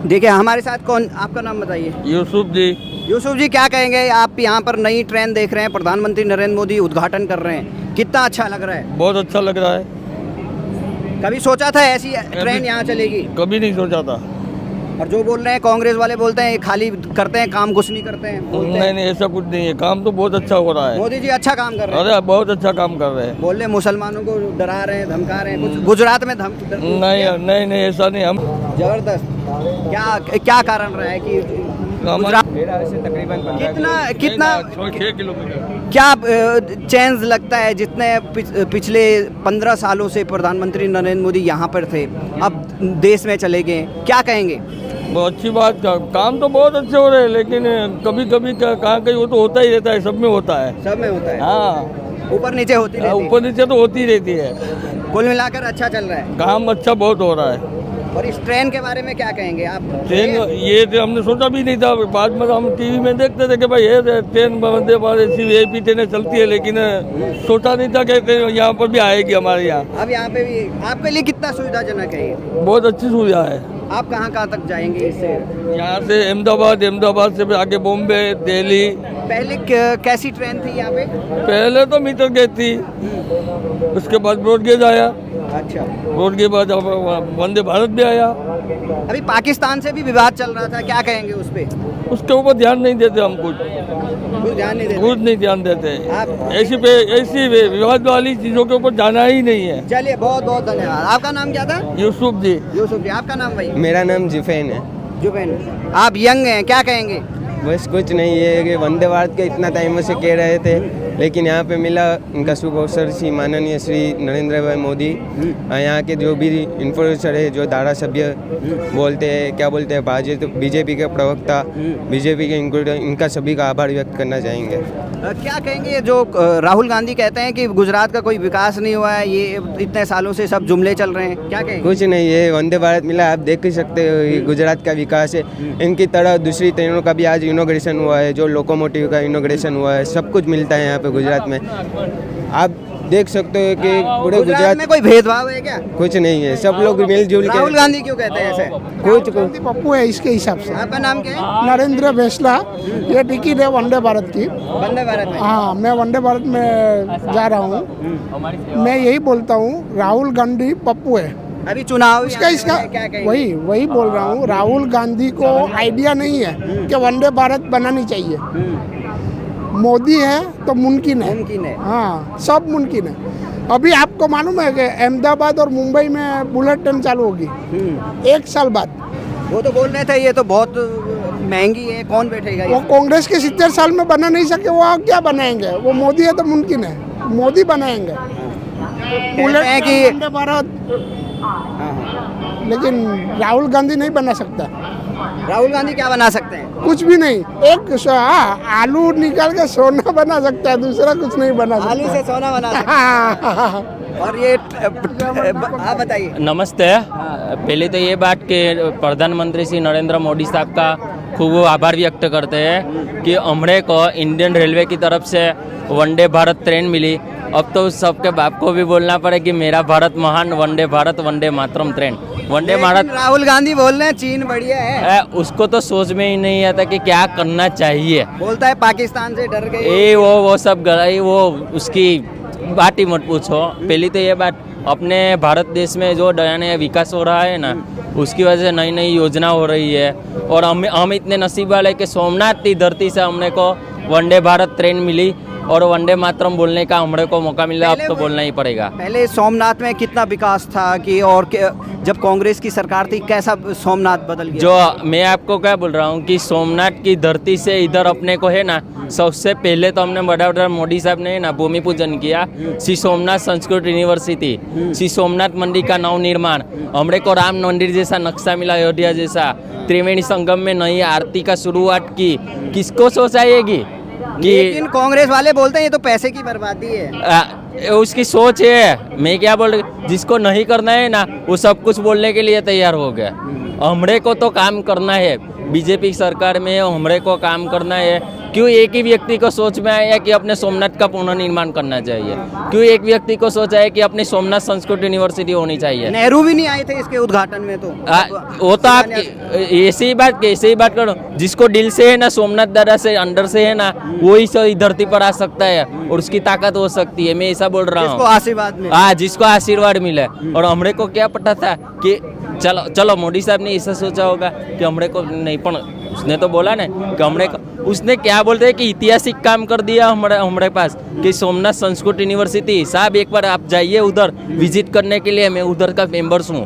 देखिए हमारे साथ कौन, आपका नाम बताइए। यूसुफ जी। यूसुफ जी, क्या कहेंगे आप यहाँ पर नई ट्रेन देख रहे हैं, प्रधानमंत्री नरेंद्र मोदी उद्घाटन कर रहे हैं, कितना अच्छा लग रहा है? बहुत अच्छा लग रहा है। कभी सोचा था ऐसी ट्रेन यहाँ चलेगी? कभी नहीं सोचा था। और जो बोल रहे हैं कांग्रेस वाले, बोलते हैं ये खाली करते हैं काम, कुछ नहीं करते हैं, बोलते नहीं हैं। नहीं, ऐसा कुछ नहीं है, काम तो बहुत अच्छा हो रहा है। मोदी जी अच्छा काम कर रहे हैं। अरे बहुत अच्छा काम कर रहे हैं। बोल रहे हैं मुसलमानों को डरा रहे हैं, धमका रहे हैं, कुछ गुजरात में नहीं नहीं नहीं, ऐसा नहीं। हम जबरदस्त। क्या क्या कारण रहा है कि गुजरात से तकरीबन कितना 6 किलोमीटर। क्या चेंज लगता है, जितने पिछले 15 सालों से प्रधानमंत्री नरेंद्र मोदी यहाँ पर थे, अब देश में चले गए, क्या कहेंगे? बहुत अच्छी बात का काम तो बहुत अच्छे हो रहे हैं, लेकिन कभी कभी कहाँ कहीं वो तो होता ही रहता है, सब में होता है। सब में होता है। हाँ, ऊपर नीचे होती रहती है। ऊपर नीचे तो होती रहती है। कुल मिलाकर अच्छा चल रहा है। काम अच्छा बहुत हो रहा है। और इस ट्रेन के बारे में क्या कहेंगे आप? ट्रेन ये तो हमने सोचा भी नहीं था। बाद में हम टीवी में देखते थे कि भाई ये ट्रेन वंदे भारत ऐसी वीआईपी ट्रेनें चलती है, लेकिन सोचा नहीं था कि यहाँ पर भी आएगी हमारे यहाँ। अब यहाँ पे भी आपके लिए कितना सुविधाजनक है ये? बहुत अच्छी सुविधा है। आप कहाँ कहाँ तक जाएंगे इससे? यहाँ से अहमदाबाद से आगे बॉम्बे, दिल्ली। पहले कैसी ट्रेन थी यहाँ पे? पहले तो मीटर गेज थी, उसके बाद ब्रॉडगेज आया, अच्छा। ब्रॉडगेज बाद अब वंदे भारत भी आया। अभी पाकिस्तान से भी विवाद चल रहा था, क्या कहेंगे उस पे? उसके ऊपर ध्यान नहीं देते हम कुछ ध्यान नहीं देते? कुछ नहीं ध्यान देते। आप ऐसी विवाद वाली चीज़ों के ऊपर जाना ही नहीं है। चलिए, बहुत बहुत धन्यवाद। आपका नाम क्या था? यूसुफ जी। यूसुफ जी, आपका नाम भाई? मेरा नाम जुफैन है। जुबैन। आप यंग हैं, क्या कहेंगे? बस कुछ नहीं, ये है कि वंदे भारत के इतना टाइमों से कह रहे थे, लेकिन यहाँ पे मिला उनका शुभ अवसर। श्री माननीय श्री नरेंद्र भाई मोदी यहाँ के जो भी इन्फ्लुएंसर है, जो धारा सभ्य बोलते हैं, क्या बोलते हैं, बीजेपी के प्रवक्ता, बीजेपी के इनका सभी का आभार व्यक्त करना चाहेंगे। क्या कहेंगे जो राहुल गांधी कहते हैं कि गुजरात का कोई विकास नहीं हुआ है, ये इतने सालों से सब जुमले चल रहे हैं, क्या कहेंगे? कुछ नहीं, ये वंदे भारत मिला, आप देख ही सकते हो, ये गुजरात का विकास है। इनकी तरह दूसरी ट्रेनों का भी आज इनोग्रेशन हुआ है, जो लोकोमोटिव का इनोग्रेशन हुआ है, सब कुछ मिलता है यहाँ पे गुजरात में। आप देख सकते हो कि पूरे गुजरात में कोई भेदभाव है क्या? कुछ नहीं है, सब लोग मिलजुल के। राहुल गांधी क्यों कहते हैं ऐसे? कुछ पप्पू है इसके हिसाब से। आपका नाम क्या है? नरेंद्र भेसला। ये टिकट है वंदे भारत की। वंदे भारत में? हाँ, मैं वंदे भारत में जा रहा हूँ। मैं यही बोलता हूँ, राहुल गांधी पप्पू है। अभी चुनाव इसका क्या कहेंगे? वही बोल रहा हूँ, राहुल गांधी को आइडिया नहीं है कि वंदे भारत बनानी चाहिए। मोदी है तो मुमकिन है। मुमकिन है। हाँ, सब मुमकिन है। अभी आपको मालूम है कि अहमदाबाद और मुंबई में बुलेट ट्रेन चालू होगी 1 साल बाद। वो तो बोल रहे थे ये तो बहुत महंगी है, कौन बैठेगा वो ये? कांग्रेस के 70 साल में बना नहीं सके, वो क्या बनाएंगे? वो मोदी है तो मुमकिन है, मोदी बनाएंगे कहते हैं कि वंदे भारत। लेकिन राहुल गांधी नहीं बना सकता। राहुल गांधी क्या बना सकते हैं? कुछ भी नहीं। आलू निकाल के सोना बना सकता है, दूसरा कुछ नहीं बना सकता। आलू से सोना बना सकते हैं। और ये आप बताइए। नमस्ते। पहले तो ये बात कि प्रधानमंत्री श्री नरेंद्र मोदी साहब का खूब आभार व्यक्त करते हैं कि हमरे को इंडियन रेलवे की तरफ से वंदे भारत ट्रेन मिली। अब तो सबके बाप को भी बोलना पड़े कि मेरा भारत महान, वंदे भारत, वंदे मातरम ट्रेन। वंदे भारत। राहुल गांधी बोल रहे हैं चीन बढ़िया है। उसको तो सोच में ही नहीं आता कि क्या करना चाहिए। बोलता है पाकिस्तान से डर गए। ये वो सब गलत, वो उसकी बात ही मत पूछो। पहली तो ये बात, अपने भारत देश में जो नया विकास हो रहा है ना, उसकी वजह से नई नई योजना हो रही है। और हम इतने नसीब वाले कि सोमनाथ की धरती से हमने को वंदे भारत ट्रेन मिली और वंदे मातरम बोलने का हमरे को मौका मिला। अब तो बोलना ही पड़ेगा। पहले सोमनाथ में कितना विकास था कि, और जब कांग्रेस की सरकार थी कैसा सोमनाथ बदल गया? जो मैं आपको क्या बोल रहा हूँ कि सोमनाथ की धरती से इधर अपने को है ना, सबसे पहले तो हमने बड़ा मोदी साहब ने ना भूमि पूजन किया। श्री सोमनाथ संस्कृत यूनिवर्सिटी, श्री सोमनाथ मंदिर का नव निर्माण, हमरे को राम मंदिर जैसा नक्शा मिला, अयोध्या जैसा। त्रिवेणी संगम में नई आरती का शुरुआत की, किसको सोच आएगी? लेकिन कांग्रेस वाले बोलते हैं ये तो पैसे की बर्बादी है। उसकी सोच है। मैं क्या बोल रही, जिसको नहीं करना है ना, वो सब कुछ बोलने के लिए तैयार हो गया। हमरे को तो काम करना है, बीजेपी सरकार में हमरे को काम करना है। क्यों एक ही व्यक्ति को सोच में आया कि अपने सोमनाथ का पुनर्निर्माण करना चाहिए? क्यों एक व्यक्ति को सोचा है कि अपनी सोमनाथ संस्कृत यूनिवर्सिटी होनी चाहिए? नेहरू भी नहीं आए थे इसके उद्घाटन में तो वो तो आप ऐसे ही बात करो। जिसको दिल से है ना, सोमनाथ दादा से अंदर से है ना, वो ही सही धरती पर आ सकता है और उसकी ताकत हो सकती है। मैं ऐसा बोल रहा जिसको हूँ। आशीर्वाद मिले। हाँ, जिसको आशीर्वाद मिले। और हमरे को क्या पता था कि चलो मोदी साहब ने ऐसा सोचा होगा कि हमरे को नहीं, पण उसने तो बोला ना कि हमरे को, उसने क्या बोलते हैं कि ऐतिहासिक काम कर दिया हमारे पास कि सोमनाथ संस्कृत यूनिवर्सिटी। साहब एक बार आप जाइए उधर विजिट करने के लिए, मैं उधर का मेंबर्स हूँ।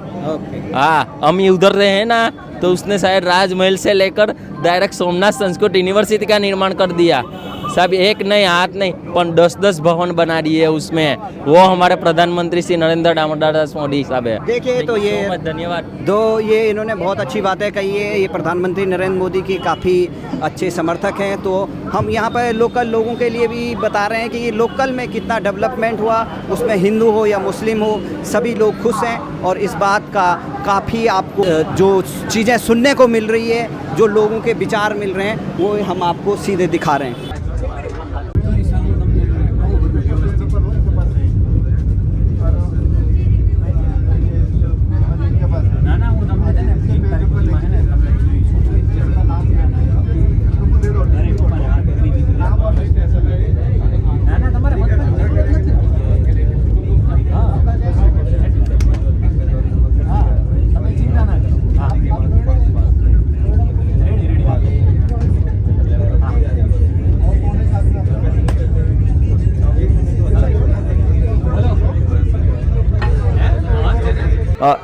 हाँ, हम ये उधर रहे हैं ना, तो उसने शायद राजमहल से लेकर डायरेक्ट सोमनाथ संस्कृत यूनिवर्सिटी का निर्माण कर दिया। सब एक नहीं, हाथ नहीं, पर 10-10 भवन बना दिए उसमें। वो हमारे प्रधानमंत्री श्री नरेंद्र दामोदर दास मोदी साहब है। देखिए तो ये धन्यवाद। ये इन्होंने बहुत अच्छी बातें कही है। ये प्रधानमंत्री नरेंद्र मोदी की काफ़ी अच्छे समर्थक हैं। तो हम यहाँ पर लोकल लोगों के लिए भी बता रहे हैं कि ये लोकल में कितना डेवलपमेंट हुआ, उसमें हिंदू हो या मुस्लिम हो, सभी लोग खुश हैं। और इस बात का काफ़ी आपको जो चीज़ें सुनने को मिल रही है, जो लोगों के विचार मिल रहे हैं, वो हम आपको सीधे दिखा रहे हैं।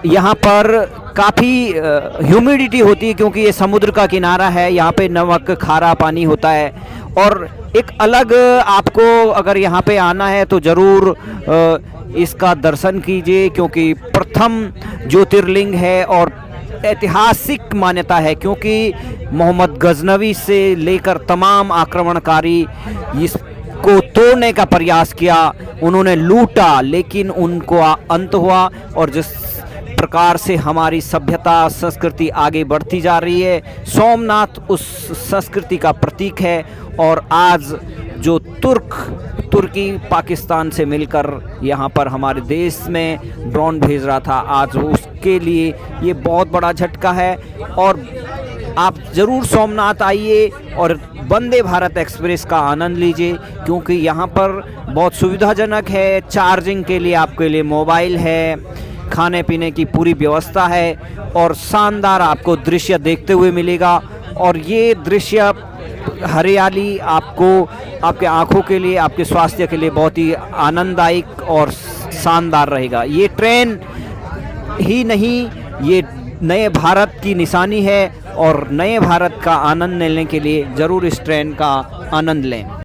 यहाँ पर काफ़ी ह्यूमिडिटी होती है क्योंकि ये समुद्र का किनारा है। यहाँ पे नमक खारा पानी होता है। और एक अलग आपको अगर यहाँ पे आना है तो ज़रूर इसका दर्शन कीजिए, क्योंकि प्रथम ज्योतिर्लिंग है और ऐतिहासिक मान्यता है। क्योंकि मोहम्मद गजनवी से लेकर तमाम आक्रमणकारी इसको तोड़ने का प्रयास किया, उन्होंने लूटा, लेकिन उनको अंत हुआ। और जिस प्रकार से हमारी सभ्यता संस्कृति आगे बढ़ती जा रही है, सोमनाथ उस संस्कृति का प्रतीक है। और आज जो तुर्की पाकिस्तान से मिलकर यहाँ पर हमारे देश में ड्रोन भेज रहा था, आज उसके लिए ये बहुत बड़ा झटका है। और आप ज़रूर सोमनाथ आइए और वंदे भारत एक्सप्रेस का आनंद लीजिए, क्योंकि यहाँ पर बहुत सुविधाजनक है। चार्जिंग के लिए आपके लिए मोबाइल है, खाने पीने की पूरी व्यवस्था है और शानदार आपको दृश्य देखते हुए मिलेगा। और ये दृश्य हरियाली आपको आपके आँखों के लिए, आपके स्वास्थ्य के लिए बहुत ही आनंददायक और शानदार रहेगा। ये ट्रेन ही नहीं, ये नए भारत की निशानी है। और नए भारत का आनंद लेने के लिए ज़रूर इस ट्रेन का आनंद लें।